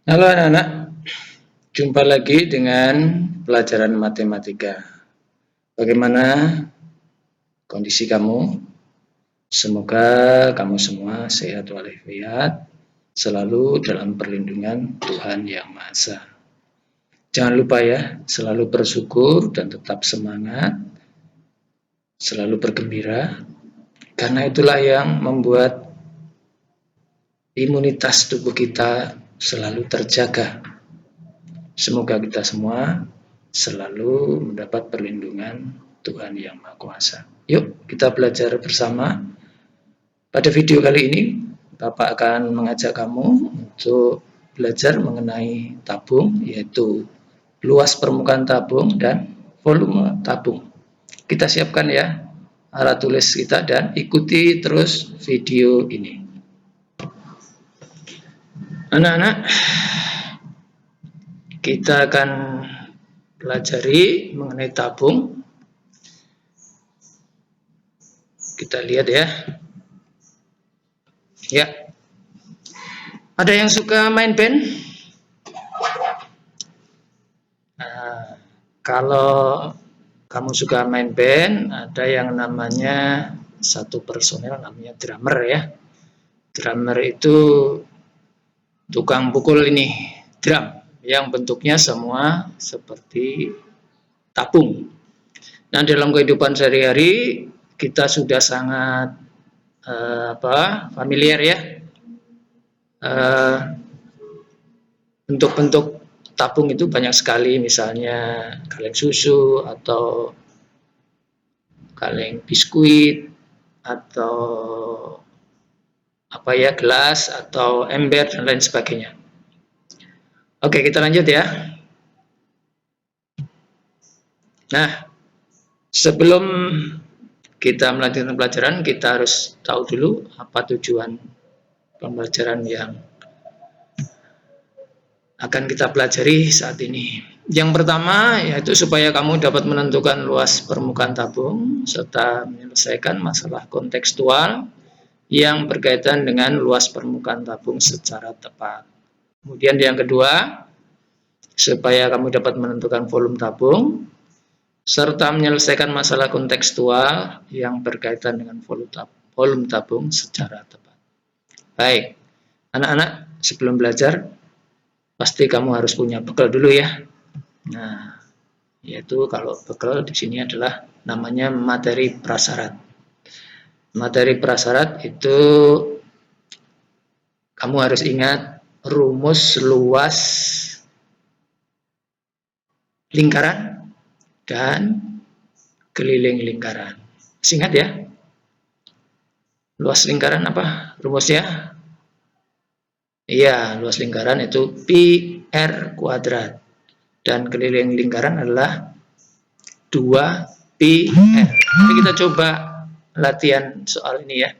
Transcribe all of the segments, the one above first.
Halo anak-anak, jumpa lagi dengan pelajaran matematika. Bagaimana kondisi kamu? Semoga kamu semua sehat walafiat, selalu dalam perlindungan Tuhan Yang Maha Esa. Jangan lupa ya, selalu bersyukur dan tetap semangat, selalu bergembira, karena itulah yang membuat imunitas tubuh kita selalu terjaga. Semoga kita semua selalu mendapat perlindungan Tuhan Yang Maha Kuasa. Yuk kita belajar bersama. Pada video kali ini, Bapak akan mengajak kamu untuk belajar mengenai tabung, yaitu luas permukaan tabung dan volume tabung. Kita siapkan ya alat tulis kita dan ikuti terus video ini. Anak-anak, kita akan pelajari mengenai tabung. Kita lihat ya. Ya. Ada yang suka main band? Nah, kalau kamu suka main band, ada yang namanya satu personel namanya drummer ya. Drummer itu tukang pukul ini, drum yang bentuknya semua seperti tabung. Nah, dalam kehidupan sehari-hari kita sudah sangat familiar ya, bentuk-bentuk tabung itu banyak sekali, misalnya kaleng susu atau kaleng biskuit atau gelas atau ember dan lain sebagainya. Oke, kita lanjut ya. Nah, sebelum kita melanjutkan pelajaran, kita harus tahu dulu apa tujuan pembelajaran yang akan kita pelajari saat ini. Yang pertama yaitu supaya kamu dapat menentukan luas permukaan tabung serta menyelesaikan masalah kontekstual yang berkaitan dengan luas permukaan tabung secara tepat. Kemudian yang kedua, supaya kamu dapat menentukan volume tabung serta menyelesaikan masalah kontekstual yang berkaitan dengan volume tabung secara tepat. Baik, anak-anak, sebelum belajar pasti kamu harus punya bekal dulu ya. Nah, yaitu kalau bekal di sini adalah namanya materi prasyarat. Materi prasyarat itu kamu harus ingat rumus luas lingkaran dan keliling lingkaran. Ingat ya. Luas lingkaran apa rumusnya? Iya, luas lingkaran itu pi r kuadrat. Dan keliling lingkaran adalah 2pi r. Jadi kita coba latihan soal ini ya.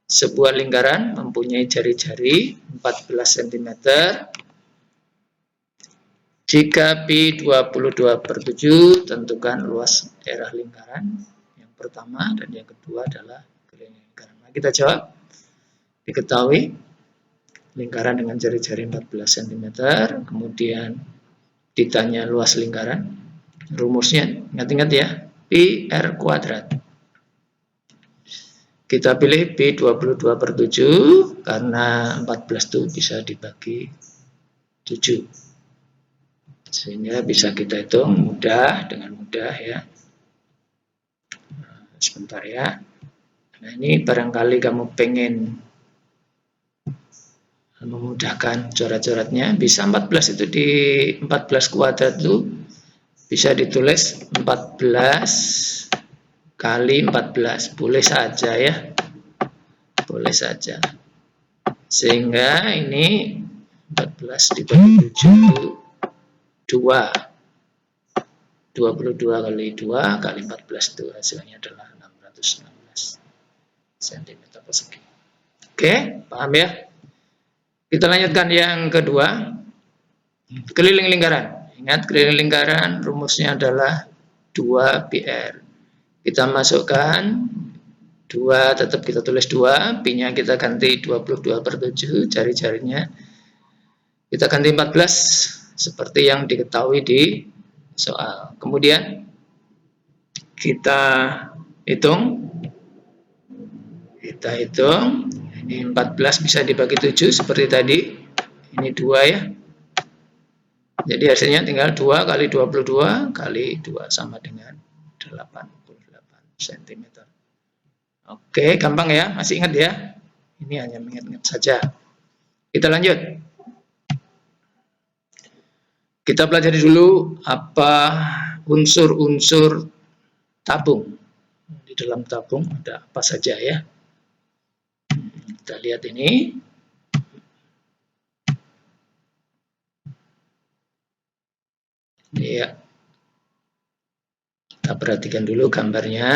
Sebuah lingkaran mempunyai jari-jari 14 cm. Jika pi 22/7, tentukan luas daerah lingkaran yang pertama dan yang kedua adalah keliling lingkaran. Nah, kita jawab. Diketahui lingkaran dengan jari-jari 14 cm, kemudian ditanya luas lingkaran, rumusnya ingat-ingat ya, pi r kuadrat. Kita pilih pi 22/7 karena 14 itu bisa dibagi 7. Sehingga bisa kita hitung dengan mudah ya. Sebentar ya. Nah, ini barangkali kamu pengen memudahkan coret-coretnya, bisa 14 itu di 14 kuadrat itu bisa ditulis 14 kali 14, boleh saja ya, boleh saja, sehingga ini 14 dibagi 7 2, 22 kali 2 kali 14 itu hasilnya adalah 616 cm persegi. Oke, paham ya? Kita lanjutkan yang kedua, keliling lingkaran. Ingat, keliling lingkaran rumusnya adalah 2πr. Kita masukkan 2, tetap kita tulis 2, pi-nya kita ganti 22/7, jari-jarinya Kita ganti 14 seperti yang diketahui di soal. Kemudian kita hitung. Ini 14 bisa dibagi 7 seperti tadi. Ini 2 ya. Jadi hasilnya tinggal 2 kali 22 kali 2 sama dengan 88 cm. Oke, gampang ya. Masih ingat ya? Ini hanya mengingat-ingat saja. Kita lanjut. Kita pelajari dulu apa unsur-unsur tabung. Di dalam tabung ada apa saja ya. Kita lihat ini. Ya. Kita perhatikan dulu gambarnya.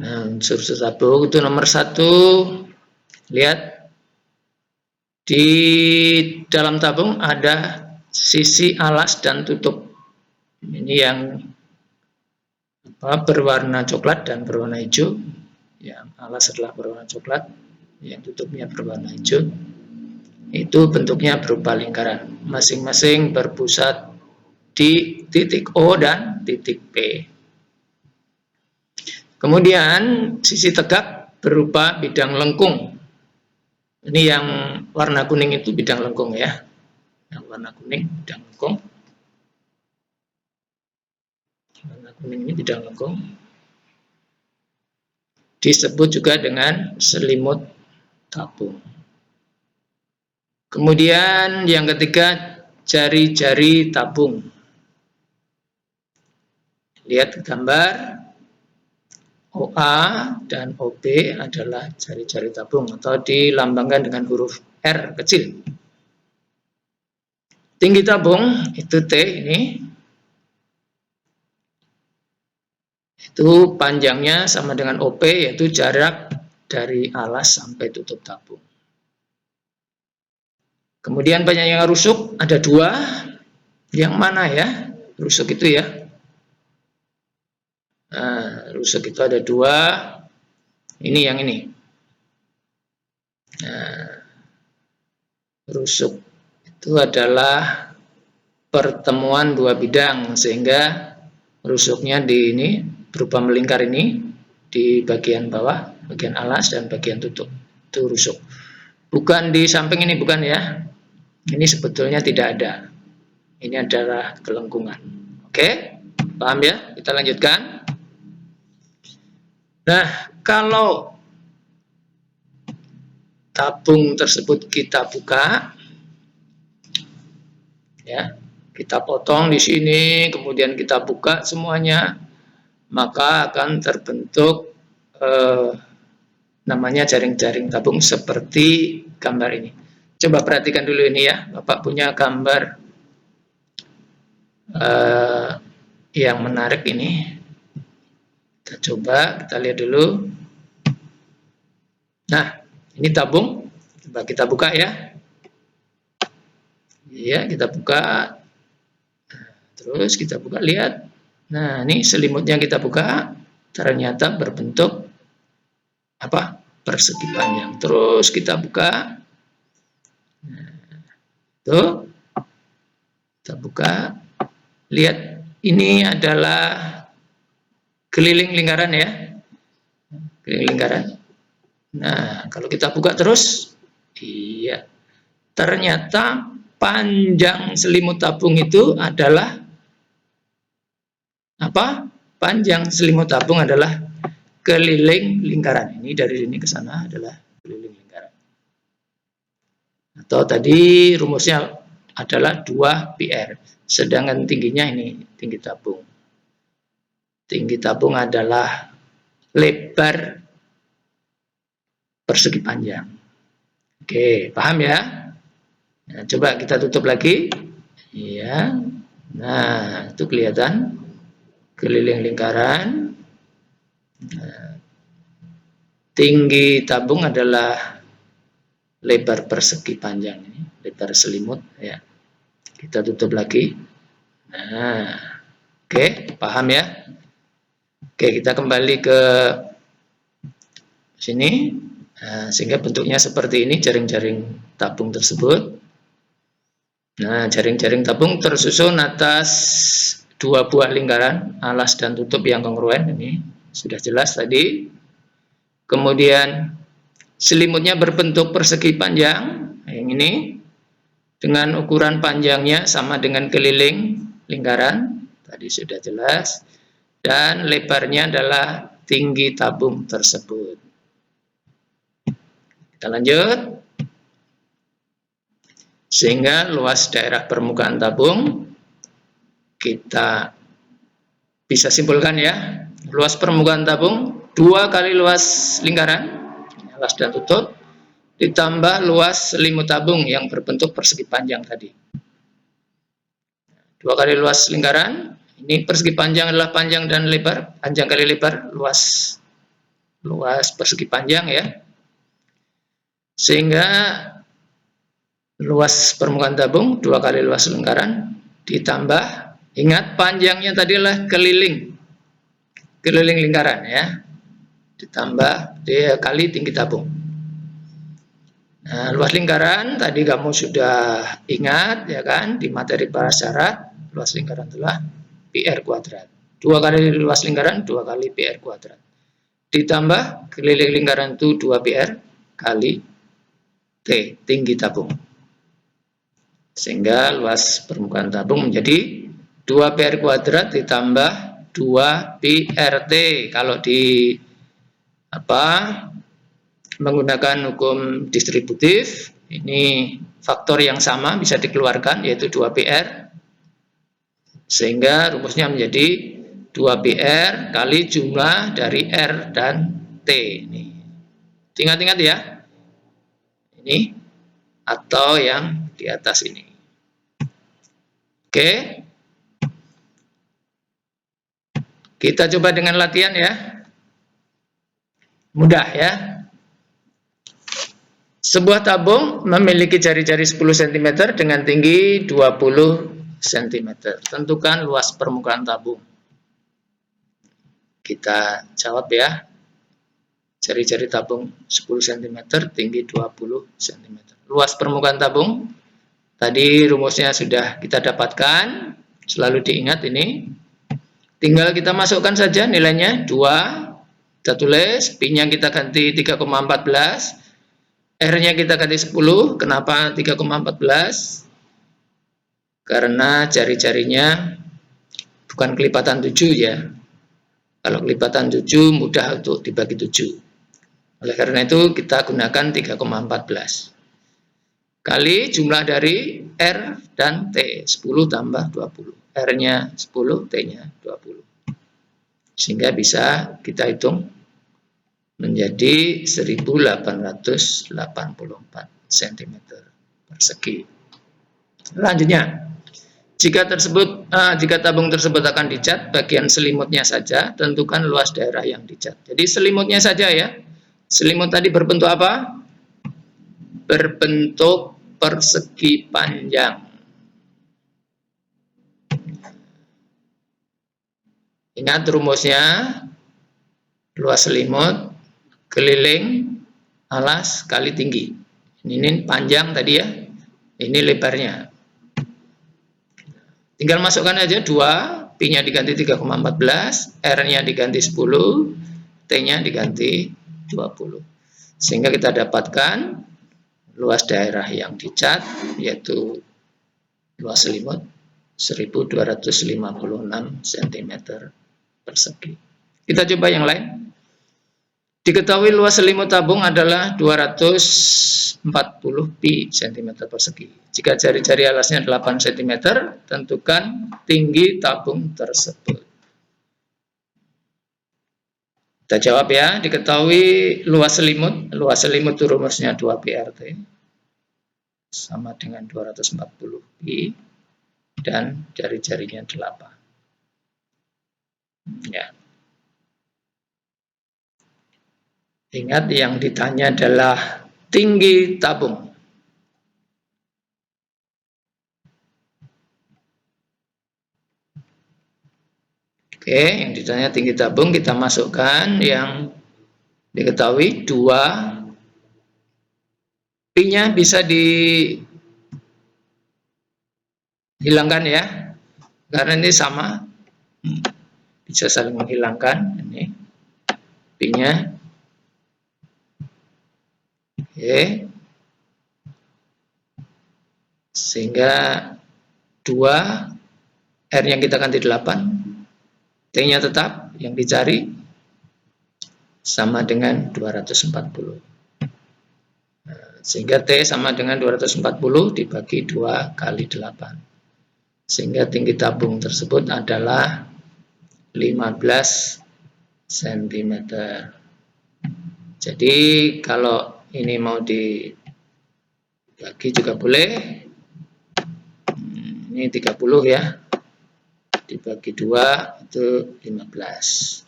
Nah, unsur-unsur tabung itu nomor 1. Lihat. Di dalam tabung ada sisi alas dan tutup. Ini yang berwarna coklat dan berwarna hijau. Yang alas adalah berwarna coklat, yang tutupnya berwarna hijau. Itu bentuknya berupa lingkaran, masing-masing berpusat di titik O dan titik P. Kemudian sisi tegak berupa bidang lengkung. Ini yang warna kuning itu bidang lengkung ya. Yang warna kuning bidang lengkung. Warna kuning ini bidang lengkung. Disebut juga dengan selimut tabung. Kemudian yang ketiga, jari-jari tabung. Lihat gambar. OA dan OB adalah jari-jari tabung atau dilambangkan dengan huruf R kecil. Tinggi tabung itu T ini. Itu panjangnya sama dengan OP, yaitu jarak dari alas sampai tutup tabung. Kemudian panjangnya rusuk ada 2. Yang mana ya? Rusuk itu ya. Nah, rusuk itu ada 2. Ini yang ini. Nah, rusuk itu adalah pertemuan 2 bidang, sehingga rusuknya di ini berupa melingkar ini di bagian bawah, bagian alas dan bagian tutup. Itu rusuk. Bukan di samping ini, bukan ya. Ini sebetulnya tidak ada. Ini adalah kelengkungan. Oke, paham ya? Kita lanjutkan. Nah, kalau tabung tersebut kita buka, ya, kita potong di sini, kemudian kita buka semuanya, maka akan terbentuk namanya jaring-jaring tabung seperti gambar ini. Coba perhatikan dulu ini ya, Bapak punya gambar yang menarik ini. Kita coba, kita lihat dulu. Nah, ini tabung. Coba kita buka ya. Ya, kita buka. Terus kita buka, lihat. Nah, ini selimutnya kita buka. Ternyata berbentuk apa? Persegi panjang. Terus kita buka. Nah, tuh. Kita buka. Lihat, ini adalah keliling lingkaran ya. Keliling lingkaran. Nah, kalau kita buka terus, iya. Ternyata panjang selimut tabung itu adalah apa? Panjang selimut tabung adalah keliling lingkaran. Ini dari sini ke sana adalah keliling lingkaran. Atau tadi rumusnya adalah 2πr. Sedangkan tingginya ini tinggi tabung. Tinggi tabung adalah lebar persegi panjang. Oke, paham ya? Nah, coba kita tutup lagi. Iya. Nah, itu kelihatan keliling lingkaran. Nah, tinggi tabung adalah lebar persegi panjang ini, lebar selimut ya. Kita tutup lagi. Nah, oke, paham ya? Oke, kita kembali ke sini. Nah, sehingga bentuknya seperti ini jaring-jaring tabung tersebut. Nah, jaring-jaring tabung tersusun atas dua buah lingkaran alas dan tutup yang kongruen, ini sudah jelas tadi. Kemudian selimutnya berbentuk persegi panjang, yang ini dengan ukuran panjangnya sama dengan keliling lingkaran, tadi sudah jelas, dan lebarnya adalah tinggi tabung tersebut. Kita lanjut. Sehingga luas daerah permukaan tabung kita bisa simpulkan ya, luas permukaan tabung 2 kali luas lingkaran alas dan tutup ditambah luas selimut tabung yang berbentuk persegi panjang tadi. 2 kali luas lingkaran, ini persegi panjang adalah panjang dan lebar, panjang kali lebar, luas persegi panjang ya. Sehingga luas permukaan tabung 2 kali luas lingkaran ditambah, ingat panjangnya tadi adalah keliling lingkaran ya, ditambah dia kali tinggi tabung. Nah, luas lingkaran tadi kamu sudah ingat ya kan, di materi prasyarat luas lingkaran adalah PR kuadrat. 2 kali luas lingkaran 2 kali PR kuadrat ditambah keliling lingkaran itu 2 PR kali T, tinggi tabung. Sehingga luas permukaan tabung menjadi 2 PR kuadrat ditambah 2 PRT. Kalau di menggunakan hukum distributif, ini faktor yang sama bisa dikeluarkan, yaitu 2 PR. Sehingga rumusnya menjadi 2 PR kali jumlah dari R dan T. Ini ingat-ingat ya, ini atau yang di atas ini. Oke, kita coba dengan latihan ya, mudah ya. Sebuah tabung memiliki jari-jari 10 cm dengan tinggi 20 cm. Tentukan luas permukaan tabung. Kita jawab ya. Jari-jari tabung 10 cm, tinggi 20 cm. Luas permukaan tabung, tadi rumusnya sudah kita dapatkan, selalu diingat ini. Tinggal kita masukkan saja nilainya 2, kita tulis, P-nya kita ganti 3,14, R-nya kita ganti 10, kenapa 3,14? Karena jari-jarinya bukan kelipatan 7 ya. Kalau kelipatan 7 mudah untuk dibagi 7. Oleh karena itu kita gunakan 3,14 kali jumlah dari R dan T, 10 tambah 20. R-nya 10, T-nya 20. Sehingga bisa kita hitung menjadi 1884 cm persegi. Selanjutnya, jika tabung tersebut akan dicat, bagian selimutnya saja, tentukan luas daerah yang dicat. Jadi selimutnya saja ya. Selimut tadi berbentuk apa? Berbentuk persegi panjang. Ingat rumusnya, luas selimut keliling alas kali tinggi. Ini panjang tadi ya, ini lebarnya. Tinggal masukkan aja 2, P-nya diganti 3,14, R-nya diganti 10, T-nya diganti 20. Sehingga kita dapatkan luas daerah yang dicat, yaitu luas selimut 1256 cm persegi. Kita coba yang lain. Diketahui luas selimut tabung adalah 240 pi cm persegi. Jika jari-jari alasnya 8 cm, tentukan tinggi tabung tersebut. Kita jawab ya, diketahui luas selimut itu rumusnya 2 PRT sama dengan 240 pi dan jari-jarinya 8. Ya. Ingat yang ditanya adalah tinggi tabung. Oke, yang ditanya tinggi tabung kita masukkan yang diketahui 2. P-nya bisa hilangkan ya, karena ini sama, bisa saling menghilangkan. Ini P-nya, oke, sehingga 2, R yang kita ganti 8, T-nya tetap yang dicari sama dengan 240. Sehingga T sama dengan 240 dibagi 2 kali 8. Sehingga tinggi tabung tersebut adalah 15 cm. Jadi kalau ini mau dibagi juga boleh. Ini 30 ya. Dibagi 2 itu 15.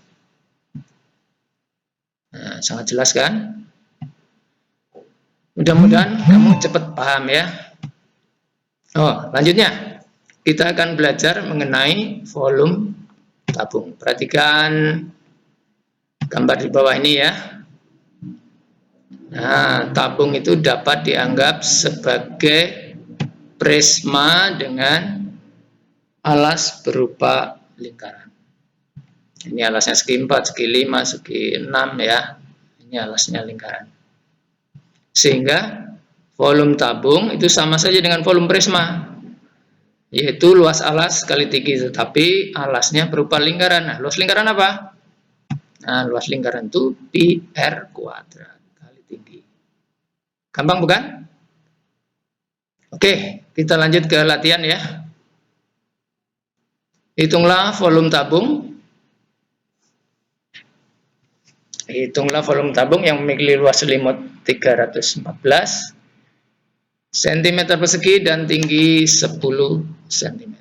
Nah, sangat jelas kan? Mudah-mudahan kamu cepat paham ya. Oh, lanjutnya kita akan belajar mengenai volume tabung. Perhatikan gambar di bawah ini ya. Nah, tabung itu dapat dianggap sebagai prisma dengan alas berupa lingkaran. Ini alasnya segi 4, segi 5, segi 6 ya. Ini alasnya lingkaran. Sehingga volume tabung itu sama saja dengan volume prisma, yaitu luas alas kali tinggi, tetapi alasnya berupa lingkaran. Nah, luas lingkaran apa? Nah, luas lingkaran itu pi R kuadrat kali tinggi. Gampang bukan? Oke, kita lanjut ke latihan ya. Hitunglah volume tabung. Hitunglah volume tabung yang memiliki luas selimut 314 cm persegi dan tinggi 10 cm.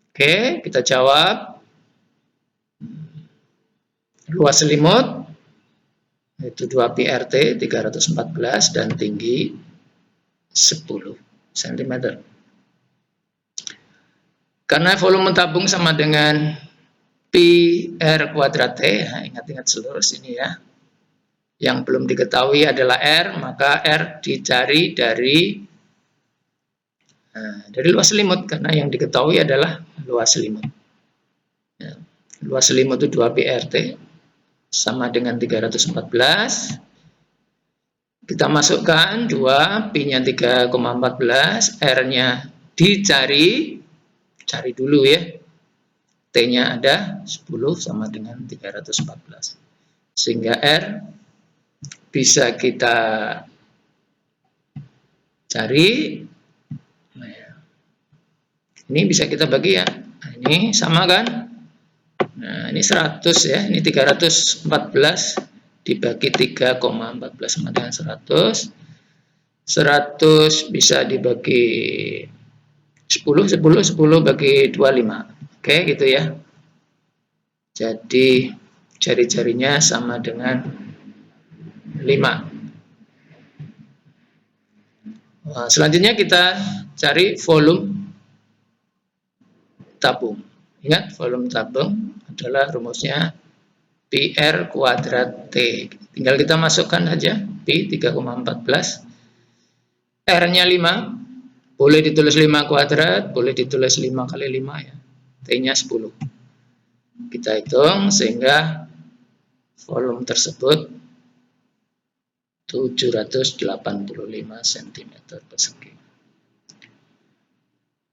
Oke, kita jawab. Luas selimut itu 2 pi RT 314 dan tinggi 10 cm. Karena volume tabung sama dengan pi R kuadrat T, nah, ingat-ingat seluruh sini ya. Yang belum diketahui adalah R, maka R dicari dari luas selimut, karena yang diketahui adalah luas selimut. Ya, luas selimut itu 2 pi RT sama dengan 314. Kita masukkan 2, pi-nya 3,14, R-nya dicari, cari dulu ya. T-nya ada 10 sama dengan 314. Sehingga R bisa kita cari. Nah, ini bisa kita bagi ya. Nah, ini sama kan? Nah, ini 100 ya. Ini 314 dibagi 3,14 sama dengan 100. 100 bisa dibagi 10 bagi 25. Oke, gitu ya. Jadi jari-jarinya sama dengan 5. Nah, selanjutnya kita cari volume tabung. Ingat, volume tabung adalah rumusnya pi R kuadrat T. Tinggal kita masukkan aja pi 3,14. R-nya 5. Boleh ditulis 5 kuadrat, boleh ditulis 5 kali 5 ya. T-nya 10. Kita hitung sehingga volume tersebut 785 cm persegi.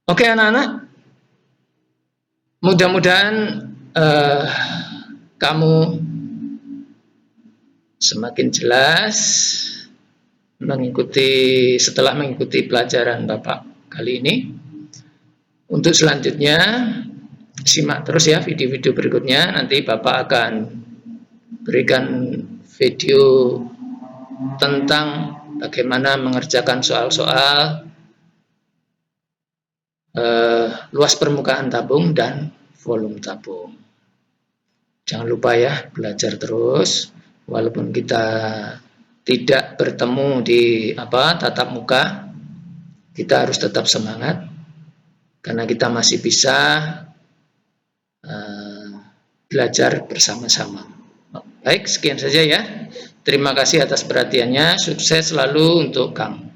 Oke anak-anak, mudah-mudahan kamu semakin jelas setelah mengikuti pelajaran Bapak kali ini. Untuk selanjutnya simak terus ya video-video berikutnya. Nanti Bapak akan berikan video tentang bagaimana mengerjakan soal-soal luas permukaan tabung dan volume tabung. Jangan lupa ya, belajar terus. Walaupun kita tidak bertemu di tatap muka, kita harus tetap semangat karena kita masih bisa belajar bersama-sama. Baik, sekian saja ya. Terima kasih atas perhatiannya. Sukses selalu untuk kamu.